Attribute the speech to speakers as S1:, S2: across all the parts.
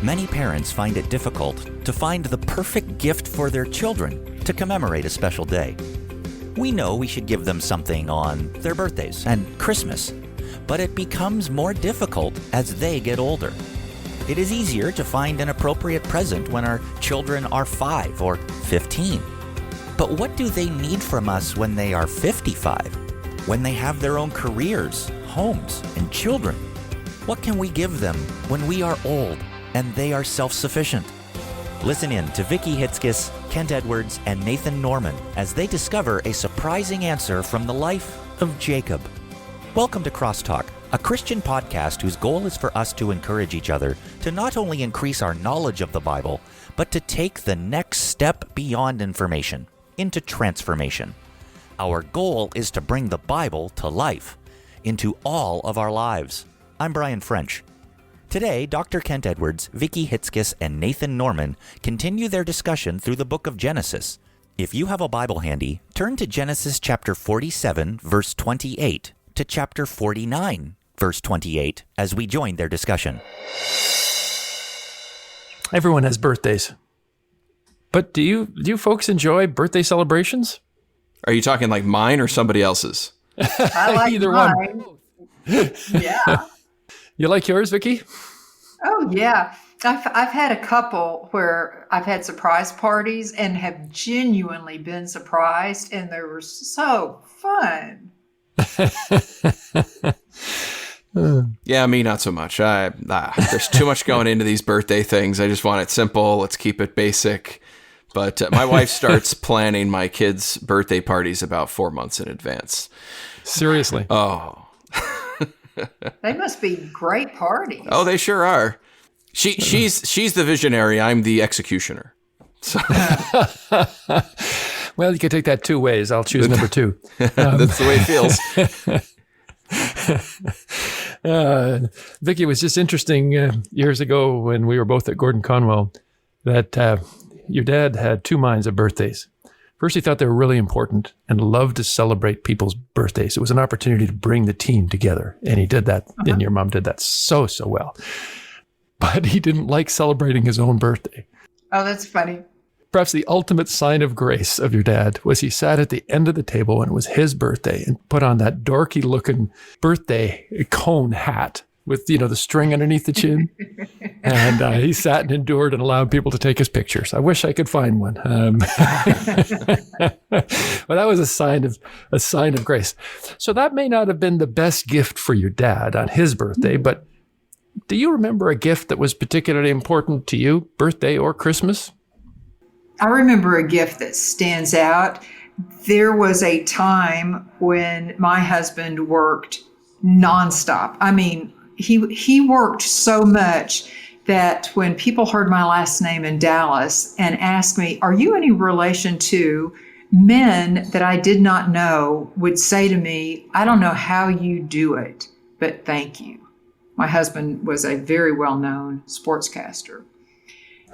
S1: Many parents find it difficult to find the perfect gift for their children to commemorate a special day. We know we should give them something on their birthdays and Christmas, but it becomes more difficult as they get older. It is easier to find an appropriate present when our children are 5 or 15. But what do they need from us when they are 55? When they have their own careers, homes, and children? What can we give them when we are old and they are self-sufficient? Listen in to Vicki Hitzges, Kent Edwards, and Nathan Norman as they discover a surprising answer from the life of Jacob. Welcome to CrossTalk, a Christian podcast whose goal is for us to encourage each other to not only increase our knowledge of the Bible, but to take the next step beyond information into transformation. Our goal is to bring the Bible to life into all of our lives. I'm Brian French. Today, Dr. Kent Edwards, Vicki Hitzges, and Nathan Norman continue their discussion through the book of Genesis. If you have a Bible handy, turn to Genesis chapter 47, verse 28 to chapter 49, verse 28 as we join their discussion.
S2: Everyone has birthdays. But do you folks enjoy birthday celebrations?
S3: Are you talking like mine or somebody else's?
S4: I like
S2: Either
S4: mine.
S2: one.
S4: Yeah.
S2: You like yours, Vicki?
S4: Oh, yeah. I've had a couple where I've had surprise parties and have genuinely been surprised, and they were so fun.
S3: Yeah, me not so much. There's too much going into these birthday things. I just want it simple. Let's keep it basic. But my wife starts planning my kids' birthday parties about 4 months in advance.
S2: Seriously?
S3: Oh.
S4: They must be great parties.
S3: Oh, they sure are. She's the visionary. I'm the executioner. So.
S2: Well, you could take that two ways. I'll choose number two.
S3: That's the way it feels.
S2: Vicki, it was just interesting years ago when we were both at Gordon Conwell that your dad had two minds of birthdays. First, he thought they were really important and loved to celebrate people's birthdays. It was an opportunity to bring the team together. And he did that, and your mom did that so well. But he didn't like celebrating his own birthday.
S4: Oh, that's funny.
S2: Perhaps the ultimate sign of grace of your dad was he sat at the end of the table when it was his birthday and put on that dorky-looking birthday cone hat with, the string underneath the chin. And he sat and endured and allowed people to take his pictures. I wish I could find one. Well, that was a sign of grace. So that may not have been the best gift for your dad on his birthday, but do you remember a gift that was particularly important to you, birthday or Christmas?
S4: I remember a gift that stands out. There was a time when my husband worked nonstop. I mean, he worked so much that when people heard my last name in Dallas and asked me, "Are you any relation to?" men that I did not know would say to me, "I don't know how you do it, but thank you." My husband was a very well-known sportscaster.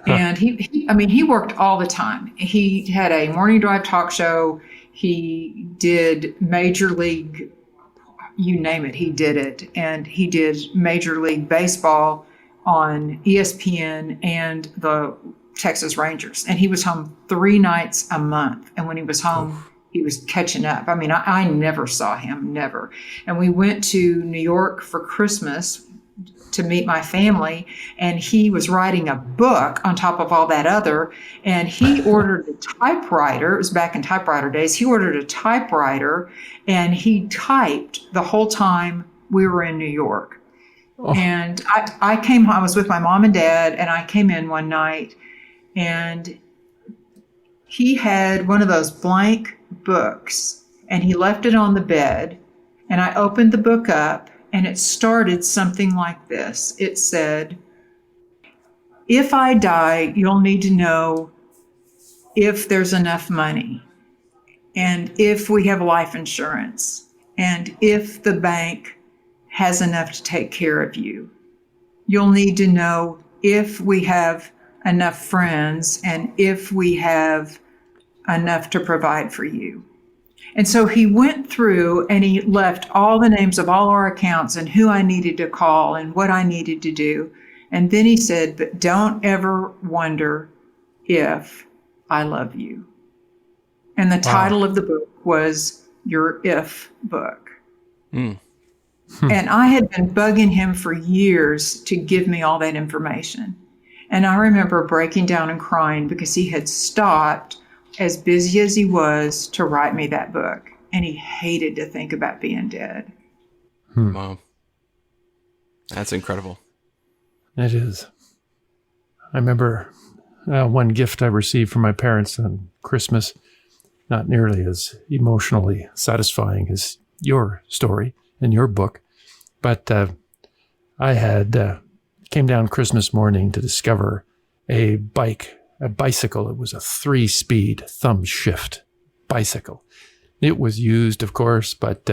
S4: And he worked all the time. He had a morning drive talk show. He did Major League, you name it, he did it. And he did Major League Baseball on ESPN and the Texas Rangers. And he was home 3 nights a month. And when he was home, he was catching up. I mean, I never saw him, never. And we went to New York for Christmas to meet my family, and he was writing a book on top of all that other, and he ordered a typewriter. It was back in typewriter days. He ordered a typewriter, and he typed the whole time we were in New York. Oh. And I came home. I was with my mom and dad, and I came in one night, and he had one of those blank books, and he left it on the bed, and I opened the book up, and it started something like this. It said, "If I die, you'll need to know if there's enough money, and if we have life insurance, and if the bank has enough to take care of you. You'll need to know if we have enough friends, and if we have enough to provide for you." And so he went through and he left all the names of all our accounts and who I needed to call and what I needed to do. And then he said, but don't ever wonder if I love you. And the title of the book was Your If Book. And I had been bugging him for years to give me all that information. And I remember breaking down and crying because he had stopped, as busy as he was, to write me that book. And he hated to think about being dead.
S3: Wow. That's incredible.
S2: It is. I remember one gift I received from my parents on Christmas, not nearly as emotionally satisfying as your story in your book, but I had came down Christmas morning to discover a bicycle. It was a 3-speed thumb shift bicycle. It was used, of course, but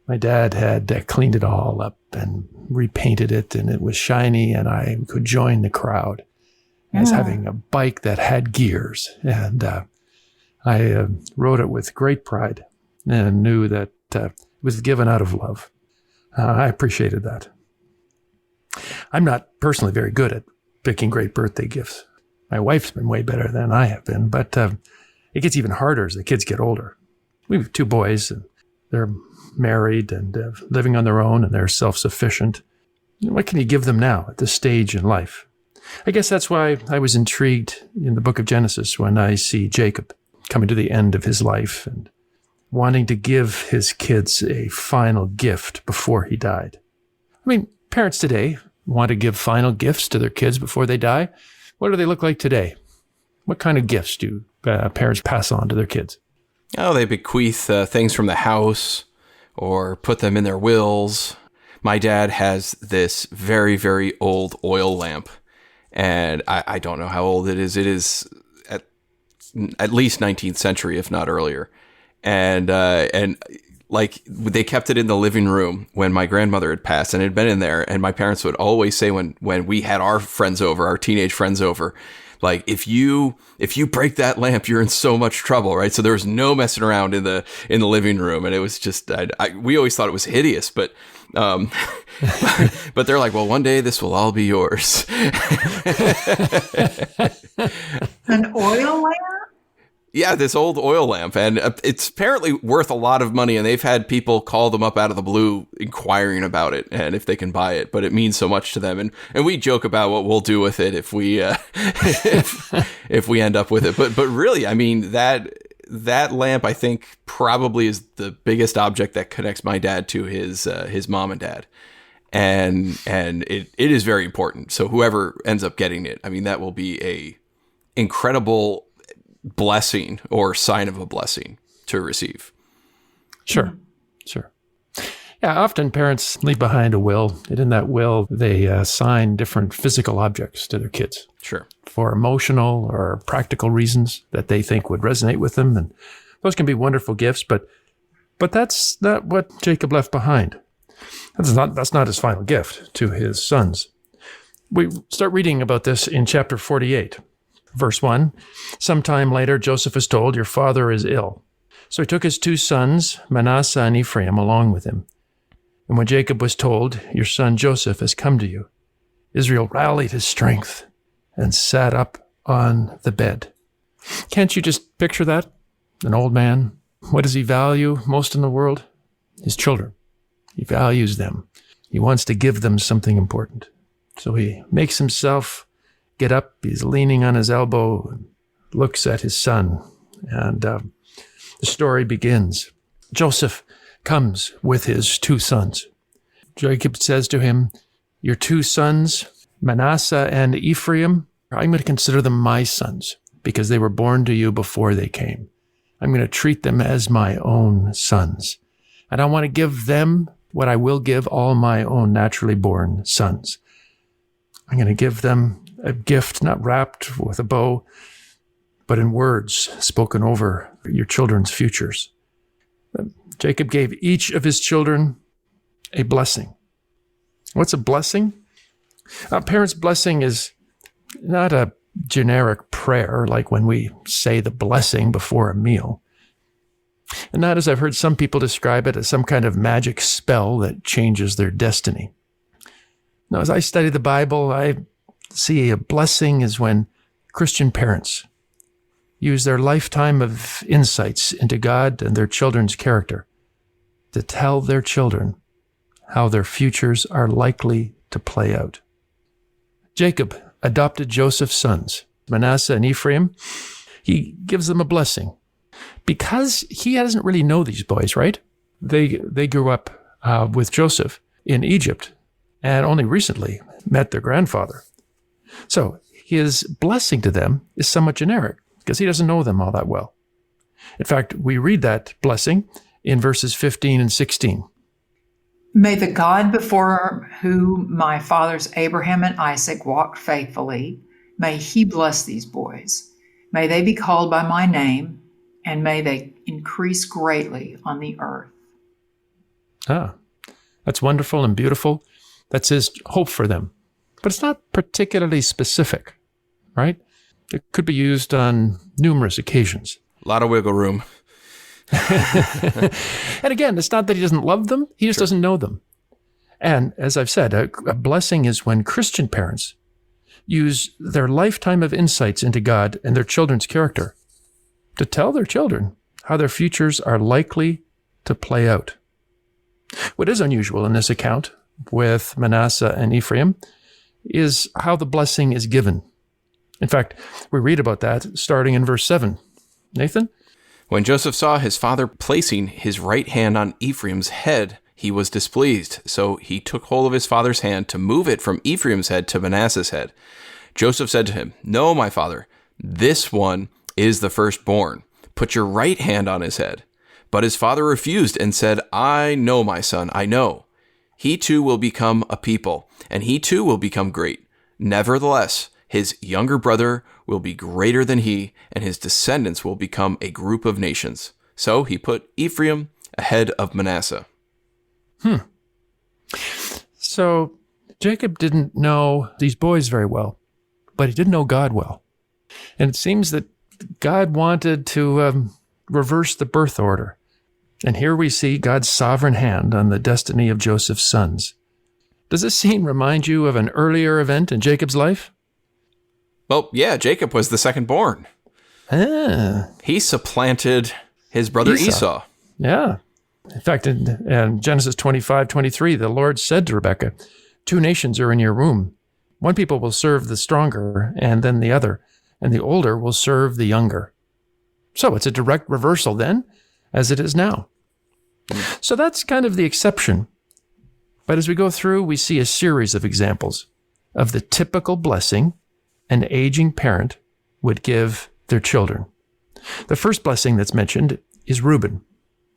S2: my dad had cleaned it all up and repainted it, and it was shiny, and I could join the crowd as having a bike that had gears. And I rode it with great pride and knew that it was given out of love. I appreciated that. I'm not personally very good at picking great birthday gifts. My wife's been way better than I have been, but it gets even harder as the kids get older. We have 2 boys, and they're married and living on their own, and they're self-sufficient. What can you give them now at this stage in life? I guess that's why I was intrigued in the book of Genesis when I see Jacob coming to the end of his life and wanting to give his kids a final gift before he died. I mean, parents today want to give final gifts to their kids before they die. What do they look like today? What kind of gifts do parents pass on to their kids?
S3: Oh, they bequeath things from the house or put them in their wills. My dad has this very, very old oil lamp, and I don't know how old it is. It is at least 19th century, if not earlier. And like they kept it in the living room when my grandmother had passed, and it had been in there. And my parents would always say when we had our friends over, our teenage friends over, like, if you break that lamp, you're in so much trouble, right? So there was no messing around in the living room, and it was just we always thought it was hideous, but but they're like, well, one day this will all be yours.
S4: An oil lamp?
S3: Yeah, this old oil lamp, and it's apparently worth a lot of money, and they've had people call them up out of the blue inquiring about it and if they can buy it, but it means so much to them, and we joke about what we'll do with it if we if we end up with it, but really, I mean, that lamp, I think, probably is the biggest object that connects my dad to his mom and dad, and it is very important. So whoever ends up getting it, I mean, that will be a incredible blessing or sign of a blessing to receive.
S2: Sure. Yeah, often parents leave behind a will, and in that will, they assign different physical objects to their kids.
S3: Sure.
S2: For emotional or practical reasons that they think would resonate with them. And those can be wonderful gifts, but that's not what Jacob left behind. That's not his final gift to his sons. We start reading about this in chapter 48. Verse 1, sometime later, Joseph is told, your father is ill. So he took his 2 sons, Manasseh and Ephraim, along with him. And when Jacob was told, your son Joseph has come to you, Israel rallied his strength and sat up on the bed. Can't you just picture that? An old man. What does he value most in the world? His children. He values them. He wants to give them something important. So he makes himself get up, he's leaning on his elbow, and looks at his son, and the story begins. Joseph comes with his 2 sons. Jacob says to him, your 2 sons, Manasseh and Ephraim, I'm going to consider them my sons, because they were born to you before they came. I'm going to treat them as my own sons, and I want to give them what I will give all my own naturally born sons. I'm going to give them a gift not wrapped with a bow, but in words spoken over your children's futures. Jacob gave each of his children a blessing. What's a blessing? A parent's blessing is not a generic prayer like when we say the blessing before a meal. And not as I've heard some people describe it as some kind of magic spell that changes their destiny. Now, as I study the Bible, I see a blessing is when Christian parents use their lifetime of insights into God and their children's character to tell their children how their futures are likely to play out. Jacob adopted Joseph's sons, Manasseh and Ephraim. He gives them a blessing because he doesn't really know these boys, right? They grew up with Joseph in Egypt and only recently met their grandfather. So his blessing to them is somewhat generic because he doesn't know them all that well. In fact, we read that blessing in verses 15 and 16.
S4: May the God before whom my fathers Abraham and Isaac walked faithfully, may he bless these boys. May they be called by my name, and may they increase greatly on the earth.
S2: Ah, that's wonderful and beautiful. That's his hope for them. But it's not particularly specific, right? It could be used on numerous occasions.
S3: A lot of wiggle room.
S2: And again, it's not that he doesn't love them. He just doesn't know them. And as I've said, a blessing is when Christian parents use their lifetime of insights into God and their children's character to tell their children how their futures are likely to play out. What is unusual in this account with Manasseh and Ephraim is how the blessing is given. In fact, we read about that starting in verse 7. Nathan?
S3: When Joseph saw his father placing his right hand on Ephraim's head, he was displeased. So he took hold of his father's hand to move it from Ephraim's head to Manasseh's head. Joseph said to him, "No, my father, this one is the firstborn. Put your right hand on his head." But his father refused and said, "I know, my son, I know. He too will become a people, and he too will become great. Nevertheless, his younger brother will be greater than he, and his descendants will become a group of nations." So he put Ephraim ahead of Manasseh.
S2: So Jacob didn't know these boys very well, but he did know God well. And it seems that God wanted to reverse the birth order. And here we see God's sovereign hand on the destiny of Joseph's sons. Does this scene remind you of an earlier event in Jacob's life?
S3: Well, yeah, Jacob was the second born. He supplanted his brother Esau.
S2: Yeah. In fact, in Genesis 25:23, the Lord said to Rebekah, "Two nations are in your womb. One people will serve the stronger, and then the other, and the older will serve the younger." So it's a direct reversal then, as it is now. So that's kind of the exception. But as we go through, we see a series of examples of the typical blessing an aging parent would give their children. The first blessing that's mentioned is Reuben.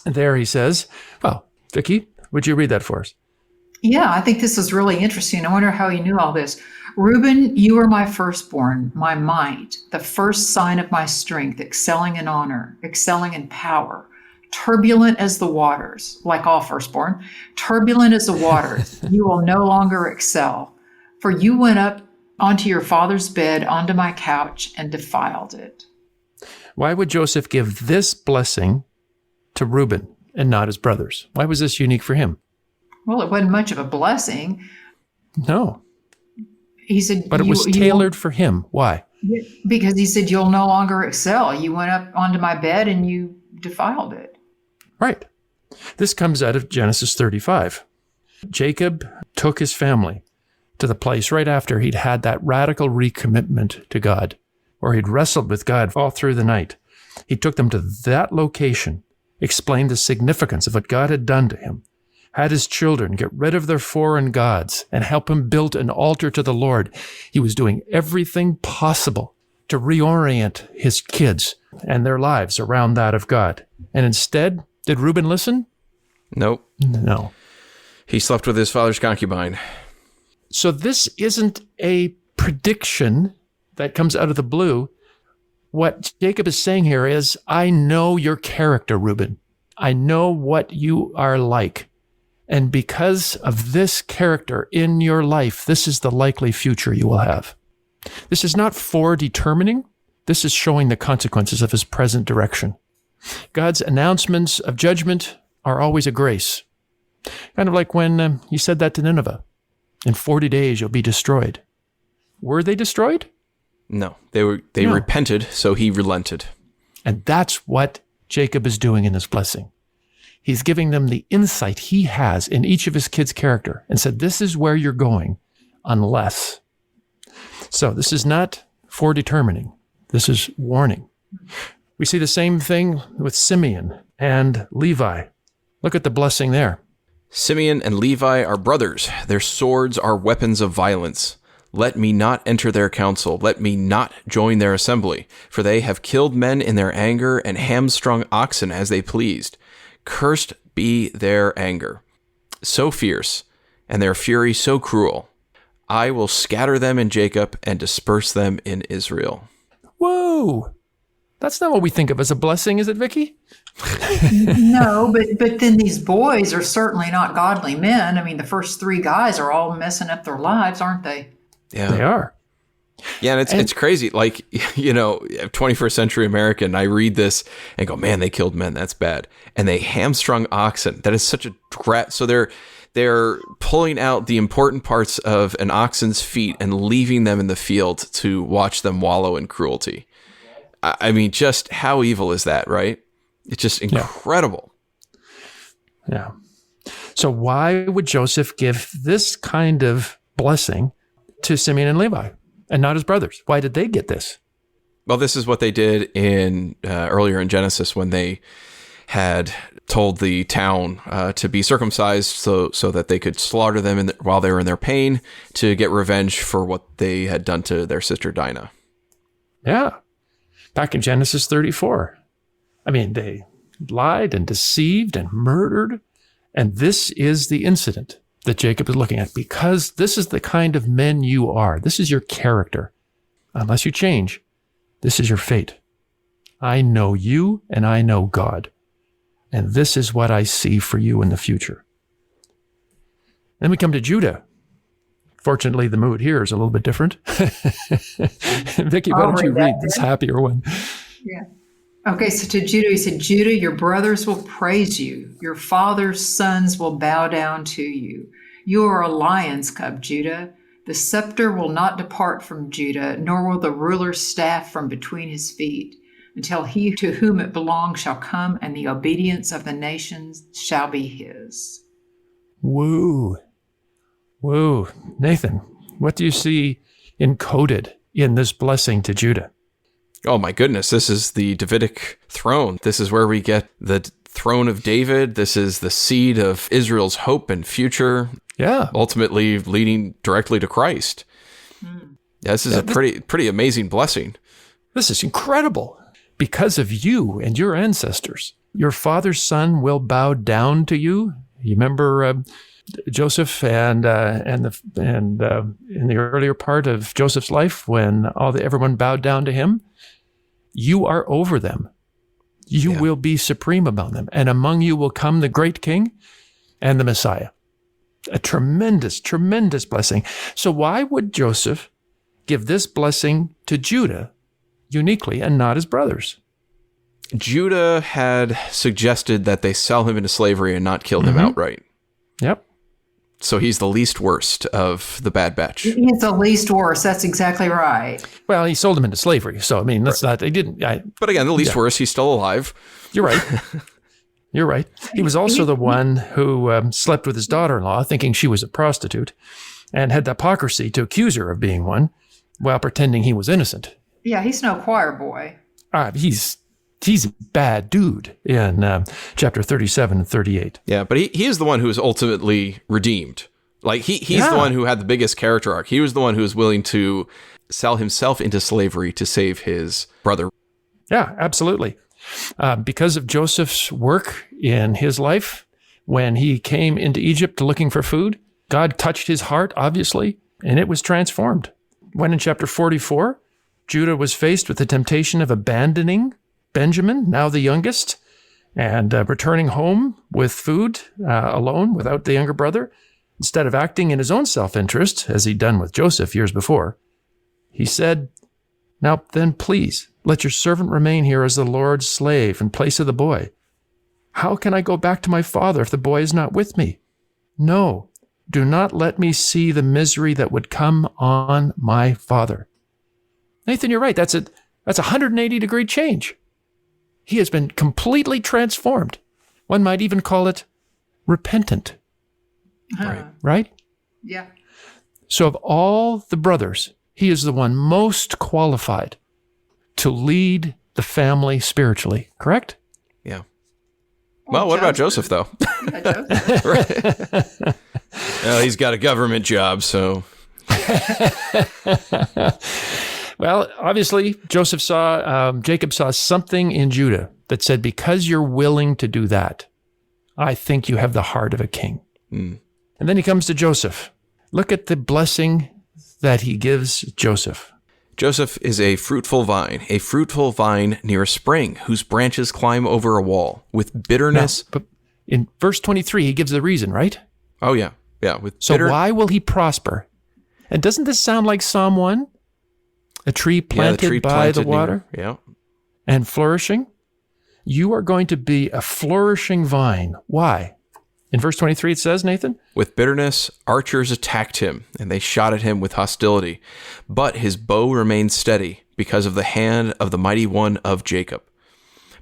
S2: And there he says, well, Vicki, would you read that for us?
S4: Yeah, I think this is really interesting. I wonder how he knew all this. "Reuben, you are my firstborn, my might, the first sign of my strength, excelling in honor, excelling in power, turbulent as the waters," like all firstborn, "turbulent as the waters, you will no longer excel. For you went up onto your father's bed, onto my couch, and defiled it."
S2: Why would Joseph give this blessing to Reuben and not his brothers? Why was this unique for him?
S4: Well, it wasn't much of a blessing.
S2: No.
S4: He said,
S2: but it was tailored for him. Why?
S4: Because he said, "You'll no longer excel. You went up onto my bed and you defiled it."
S2: Right. This comes out of Genesis 35. Jacob took his family to the place right after he'd had that radical recommitment to God, where he'd wrestled with God all through the night. He took them to that location, explained the significance of what God had done to him, had his children get rid of their foreign gods and help him build an altar to the Lord. He was doing everything possible to reorient his kids and their lives around that of God. And instead, did Reuben listen?
S3: Nope.
S2: No.
S3: He slept with his father's concubine.
S2: So this isn't a prediction that comes out of the blue. What Jacob is saying here is, I know your character, Reuben. I know what you are like. And because of this character in your life, this is the likely future you will have. This is not foredetermining. This is showing the consequences of his present direction. God's announcements of judgment are always a grace. Kind of like when he said that to Nineveh. In 40 days, you'll be destroyed. Were they destroyed?
S3: No, they
S2: No.
S3: repented, so he relented.
S2: And that's what Jacob is doing in this blessing. He's giving them the insight he has in each of his kids' character and said, this is where you're going unless. So this is not foredetermining. This is warning. We see the same thing with Simeon and Levi. Look at the blessing there.
S3: Simeon and Levi are brothers. Their swords are weapons of violence. Let me not enter their council. Let me not join their assembly. For they have killed men in their anger and hamstrung oxen as they pleased. Cursed be their anger, so fierce, and their fury so cruel. I will scatter them in Jacob and disperse them in Israel.
S2: Whoa! That's not what we think of as a blessing, is it, Vicki?
S4: No, but then these boys are certainly not godly men. I mean, the first three guys are all messing up their lives, aren't they?
S3: Yeah,
S2: They are.
S3: Yeah, and it's crazy. Like, 21st century American, I read this and go, man, they killed men. That's bad. And they hamstrung oxen. That is such a so they're pulling out the important parts of an oxen's feet and leaving them in the field to watch them wallow in cruelty. I mean, just how evil is that, right? It's just incredible.
S2: Yeah. So why would Joseph give this kind of blessing to Simeon and Levi and not his brothers? Why did they get this?
S3: Well, this is what they did in earlier in Genesis when they had told the town to be circumcised so that they could slaughter them while they were in their pain to get revenge for what they had done to their sister Dinah.
S2: Yeah. Back in Genesis 34. I mean, they lied and deceived and murdered. And this is the incident that Jacob is looking at, because this is the kind of men you are. This is your character. Unless you change, this is your fate. I know you and I know God. And this is what I see for you in the future. Then we come to Judah. Fortunately, the mood here is a little bit different. Vicki, why don't you read this happier one?
S4: Yeah. Okay, so to Judah, he said, Judah, your brothers will praise you. Your father's sons will bow down to you. You are a lion's cub, Judah. The scepter will not depart from Judah, nor will the ruler's staff from between his feet, until he to whom it belongs shall come, and the obedience of the nations shall be his.
S2: Woo. Woo. Nathan, what do you see encoded in this blessing to Judah?
S3: Oh my goodness, this is the Davidic throne. This is where we get the throne of David. This is the seed of Israel's hope and future.
S2: Yeah.
S3: Ultimately leading directly to Christ. This is a pretty amazing blessing.
S2: This is incredible. Because of you and your ancestors, your father's son will bow down to you. You remember Joseph and in the earlier part of Joseph's life when everyone bowed down to him? You are over them. You will be supreme among them. And among you will come the great king and the Messiah. A tremendous, tremendous blessing. So why would Joseph give this blessing to Judah uniquely and not his brothers?
S3: Judah had suggested that they sell him into slavery and not kill him outright.
S2: Yep.
S3: So he's the least worst of the bad batch.
S4: He's the least worst. That's exactly right.
S2: Well, he sold him into slavery. So, I mean, that's not, he didn't.
S3: But again, the least worst, he's still alive.
S2: You're right. You're right. He was also the one who slept with his daughter-in-law, thinking she was a prostitute, and had the hypocrisy to accuse her of being one while pretending he was innocent.
S4: Yeah, he's no choir boy.
S2: He's a bad dude in chapter 37 and 38.
S3: Yeah, but he is the one who is ultimately redeemed. Like he's the one who had the biggest character arc. He was the one who was willing to sell himself into slavery to save his brother.
S2: Yeah, absolutely. Because of Joseph's work in his life, when he came into Egypt looking for food, God touched his heart, obviously, and it was transformed. When in chapter 44, Judah was faced with the temptation of abandoning Benjamin, now the youngest, and returning home with food alone without the younger brother, instead of acting in his own self-interest, as he'd done with Joseph years before, he said, "Now then, please, let your servant remain here as the Lord's slave in place of the boy. How can I go back to my father if the boy is not with me? No, do not let me see the misery that would come on my father. Nathan, you're right. That's a 180-degree change. He has been completely transformed. One might even call it repentant. Right?
S4: Yeah.
S2: So of all the brothers, he is the one most qualified to lead the family spiritually, correct?
S3: Yeah. Well, what about Joseph, though? Well, he's got a government job, so.
S2: Well, obviously, Jacob saw something in Judah that said, because you're willing to do that, I think you have the heart of a king. And then he comes to Joseph. Look at the blessing that he gives Joseph.
S3: Joseph is a fruitful vine near a spring, whose branches climb over a wall with bitterness.
S2: But in verse 23, he gives the reason, right?
S3: Oh, yeah. Yeah.
S2: So why will he prosper? And doesn't this sound like Psalm 1? A tree planted by the water and flourishing. You are going to be a flourishing vine. Why? In verse 23, it says, Nathan?
S3: With bitterness, archers attacked him, and they shot at him with hostility. But his bow remained steady because of the hand of the mighty one of Jacob,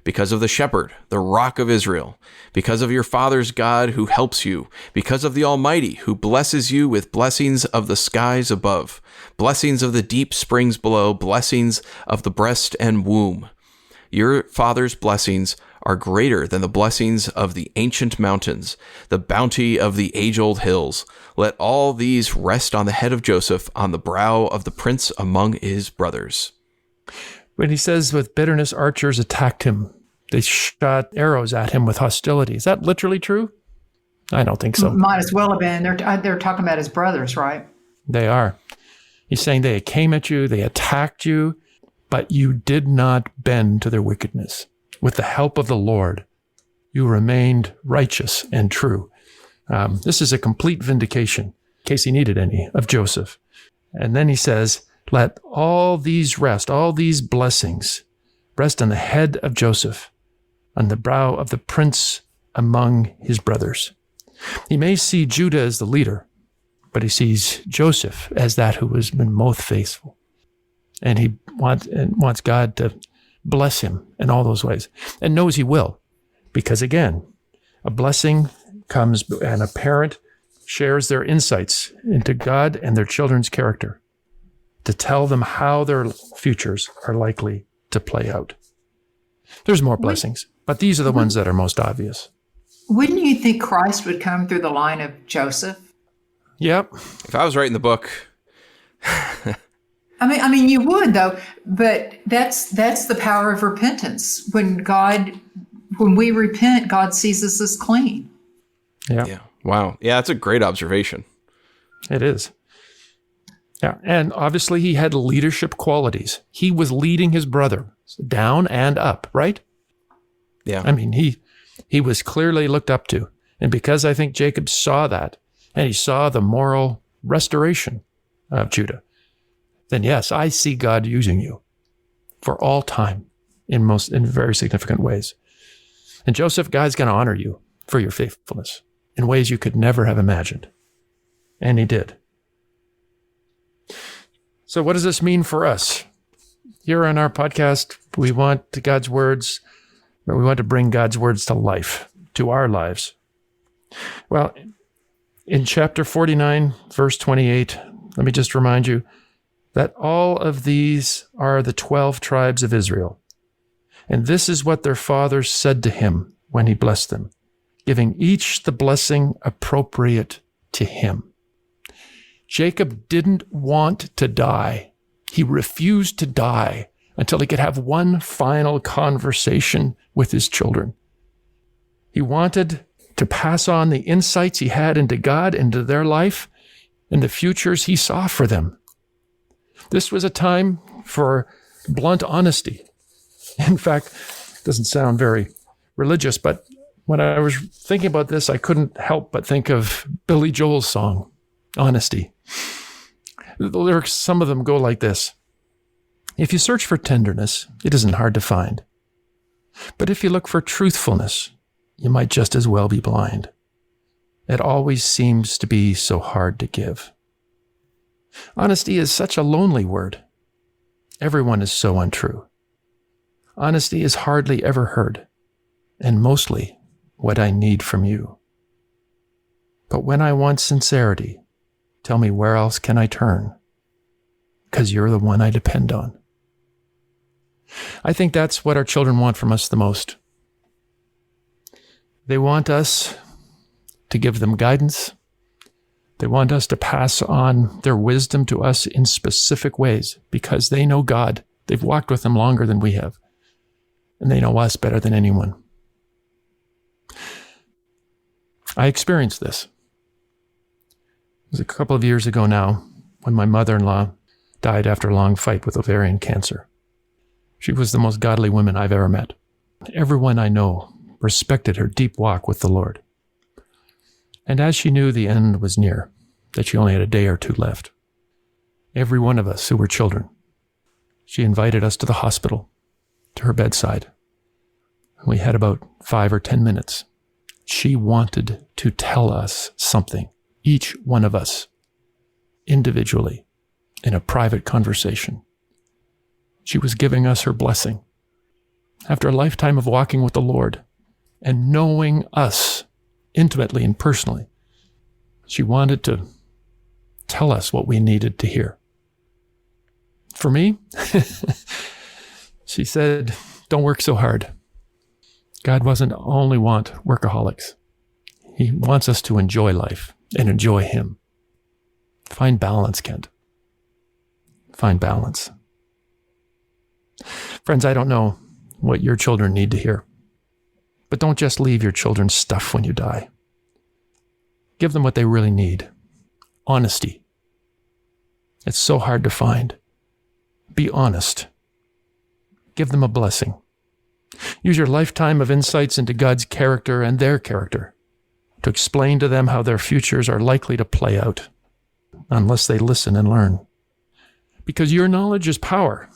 S3: because of the shepherd, the rock of Israel, because of your father's God who helps you, because of the Almighty who blesses you with blessings of the skies above, blessings of the deep springs below, blessings of the breast and womb. Your father's blessings are greater than the blessings of the ancient mountains, the bounty of the age-old hills. Let all these rest on the head of Joseph, on the brow of the prince among his brothers.
S2: When he says with bitterness, archers attacked him. They shot arrows at him with hostility. Is that literally true? I don't think so.
S4: Might as well have been. They're talking about his brothers, right?
S2: They are. He's saying they came at you, they attacked you, but you did not bend to their wickedness. With the help of the Lord, you remained righteous and true. This is a complete vindication, in case he needed any, of Joseph. And then he says, let all these blessings rest on the head of Joseph, on the brow of the prince among his brothers. He may see Judah as the leader, but he sees Joseph as that who has been most faithful. And he wants God to bless him in all those ways, and knows he will, because again, a blessing comes and a parent shares their insights into God and their children's character to tell them how their futures are likely to play out. There's more blessings, but these are the ones that are most obvious.
S4: Wouldn't you think Christ would come through the line of Joseph?
S2: Yep.
S3: If I was writing the book...
S4: I mean, you would though, but that's the power of repentance. When we repent, God sees us as clean.
S2: Yeah.
S3: Wow. Yeah, that's a great observation.
S2: It is. Yeah. And obviously he had leadership qualities. He was leading his brother down and up, right?
S3: Yeah.
S2: I mean, he was clearly looked up to. And because I think Jacob saw that, and he saw the moral restoration of Judah, then yes, I see God using you for all time in very significant ways. And Joseph, God's going to honor you for your faithfulness in ways you could never have imagined. And he did. So what does this mean for us? Here on our podcast, we want God's words, but we want to bring God's words to life, to our lives. Well, in chapter 49, verse 28, let me just remind you that all of these are the 12 tribes of Israel. And this is what their fathers said to him when he blessed them, giving each the blessing appropriate to him. Jacob didn't want to die. He refused to die until he could have one final conversation with his children. He wanted to pass on the insights he had into God, into their life, and the futures he saw for them. This was a time for blunt honesty. In fact, it doesn't sound very religious, but when I was thinking about this, I couldn't help but think of Billy Joel's song, Honesty. The lyrics, some of them go like this. If you search for tenderness, it isn't hard to find. But if you look for truthfulness, you might just as well be blind. It always seems to be so hard to give. Honesty is such a lonely word. Everyone is so untrue. Honesty is hardly ever heard, and mostly what I need from you. But when I want sincerity, tell me where else can I turn? 'Cause you're the one I depend on. I think that's what our children want from us the most. They want us to give them guidance. They want us to pass on their wisdom to us in specific ways because they know God. They've walked with Him longer than we have, and they know us better than anyone. I experienced this. It was a couple of years ago now when my mother-in-law died after a long fight with ovarian cancer. She was the most godly woman I've ever met. Everyone I know respected her deep walk with the Lord. And as she knew the end was near, that she only had a day or two left, every one of us who were children, she invited us to the hospital, to her bedside. We had about 5 or 10 minutes. She wanted to tell us something, each one of us, individually, in a private conversation. She was giving us her blessing. After a lifetime of walking with the Lord and knowing us intimately and personally, she wanted to tell us what we needed to hear. For me, she said, don't work so hard. God doesn't only want workaholics. He wants us to enjoy life and enjoy Him. Find balance, Kent. Find balance. Friends, I don't know what your children need to hear, but don't just leave your children stuff when you die. Give them what they really need. Honesty. It's so hard to find. Be honest. Give them a blessing. Use your lifetime of insights into God's character and their character to explain to them how their futures are likely to play out, unless they listen and learn. Because your knowledge is power.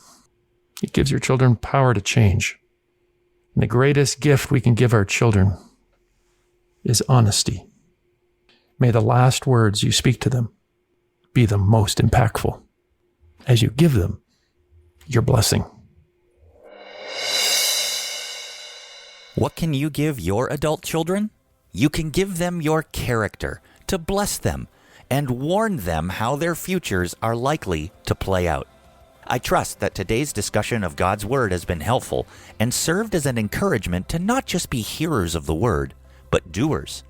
S2: It gives your children power to change. And the greatest gift we can give our children is honesty. May the last words you speak to them be the most impactful as you give them your blessing.
S1: What can you give your adult children? You can give them your character to bless them and warn them how their futures are likely to play out. I trust that today's discussion of God's Word has been helpful and served as an encouragement to not just be hearers of the Word, but doers.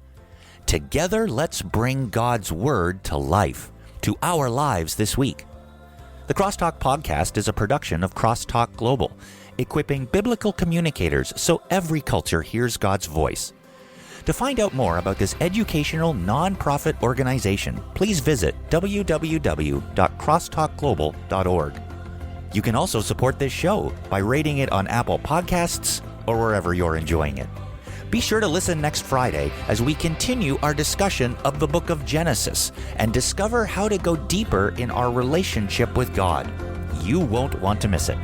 S1: Together, let's bring God's Word to life, to our lives this week. The CrossTalk podcast is a production of CrossTalk Global, equipping biblical communicators so every culture hears God's voice. To find out more about this educational nonprofit organization, please visit www.crosstalkglobal.org. You can also support this show by rating it on Apple Podcasts or wherever you're enjoying it. Be sure to listen next Friday as we continue our discussion of the book of Genesis and discover how to go deeper in our relationship with God. You won't want to miss it.